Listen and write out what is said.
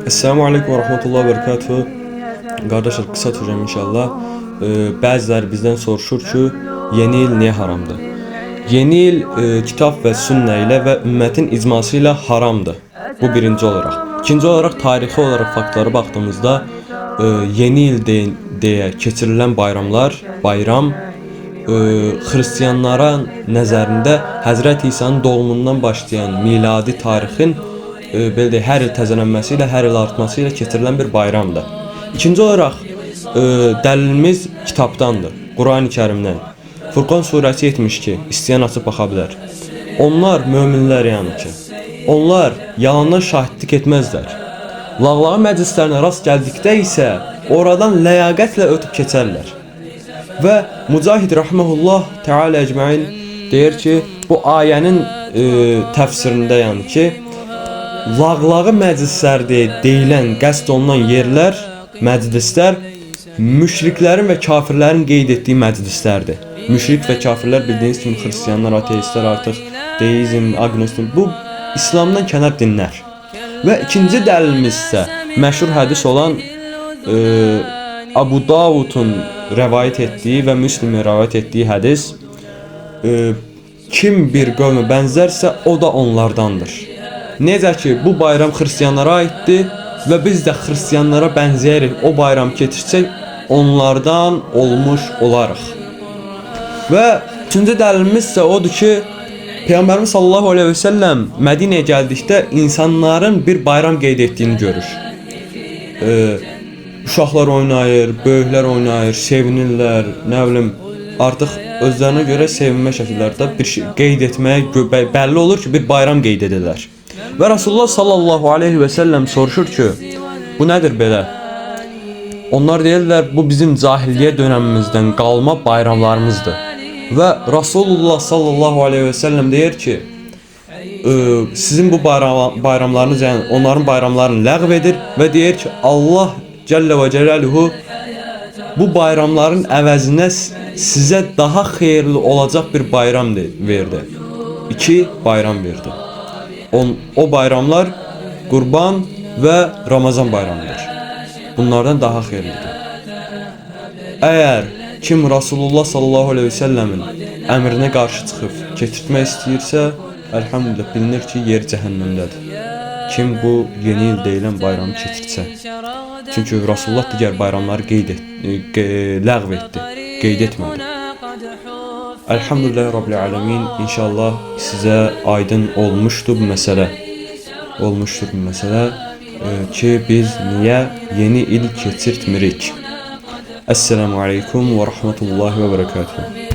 Esselamu Aleyküm ve Rahmetullah ve Berekatuhu. Kardeşler kısa tutacağım inşallah. Bəziləri bizdən soruşur ki, yeni il niyə haramdır? Yeni il kitab və sünnə ilə və ümmətin icması ilə haramdır. Bu birinci olaraq. İkinci olaraq tarixi olaraq faktlara baxdığımızda yeni il deyə keçirilən bayram Xristianların nəzərində Həzrət İsa'nın doğumundan başlayan miladi tarixin belə deyək, hər il təzələnməsi ilə, hər il artması ilə keçirilən bir bayramdır. İkinci olaraq dəlilimiz kitabdandır, Qurani Kərimdən. Furqan surəsi 72, istəyən açıb baxa bilər. Onlar möminlər yəni ki, onlar yalandan şahidlik etməzlər. Lağlağı məclislərinə rast gəldikdə isə oradan ləyaqətlə ötüb keçərlər. Və Mücahid Rahmehullah Teala ecmain deyir ki, bu ayənin təfsirində yəni ki, lağlağı məclislərdə deyilən, qəsd olunan yerlər, məclislər müşriklərin və kafirlərin qeyd etdiyi məclislərdir. Müşrik və kafirlər bildiyiniz kimi xristianlar, ateistlər artıq deizm, agnostik, bu İslamdan kənar dinlər. Və ikinci dəlilimiz isə məşhur hədis olan Abu Davudun rəvayət etdiyi və Müslimin rəvayət etdiyi hədis, kim bir qövmə bənzərsə o da onlardandır. Necə ki, bu bayram xristianlara aiddir və biz də xristianlara bənzəyərək o bayram keçirsək, onlardan olmuş olarıq. Və üçüncü dəlilimiz isə odur ki, Peyğəmbərimiz sallallahu aleyhi və səlləm Mədinəyə gəldikdə insanların bir bayram qeyd etdiyini görür. Uşaqlar oynayır, böyüklər oynayır, sevinirlər, nə bilim, artıq özlərinə görə sevinmə şəkillərdə bir şey qeyd etməyə bəlli olur ki, bir bayram qeyd edirlər. Və Rasulullah sallallahu aleyhi və səlləm soruşur ki, bu nədir belə? Onlar deyirlər, bu bizim cahiliyyə dönəmimizdən qalma bayramlarımızdır. Və Rasulullah sallallahu aleyhi və səlləm deyir ki, sizin bu bayramlarınız, yəni onların bayramlarını ləğv edir və deyir ki, Allah Cəllə və Cəlaluhu bu bayramların əvəzinə sizə daha xeyirli olacaq bir bayram verdi. 2 bayram verdi. O bayramlar Qurban və Ramazan bayramıdır. Bunlardan daha xeyirlidir. Əgər kim Rasulullah sallallahu aleyhi və səlləmin əmrinə qarşı çıxıb keçirtmək istəyirsə, əlhamdülillah bilinir ki, yer cəhənnəmdədir. Kim bu yeni il deyilən bayramı keçirtsə. Çünki Rasulullah digər bayramları ləğv etdi, qeyd etmədi. Elhamdülillahi Rabbil Alemin. İnşallah sizə aydın olmuşdur bu məsələ. Ki biz niyə yeni il keçirtmirik? Esselamu Aleyküm və Rahmetullahi və Berekatuhu.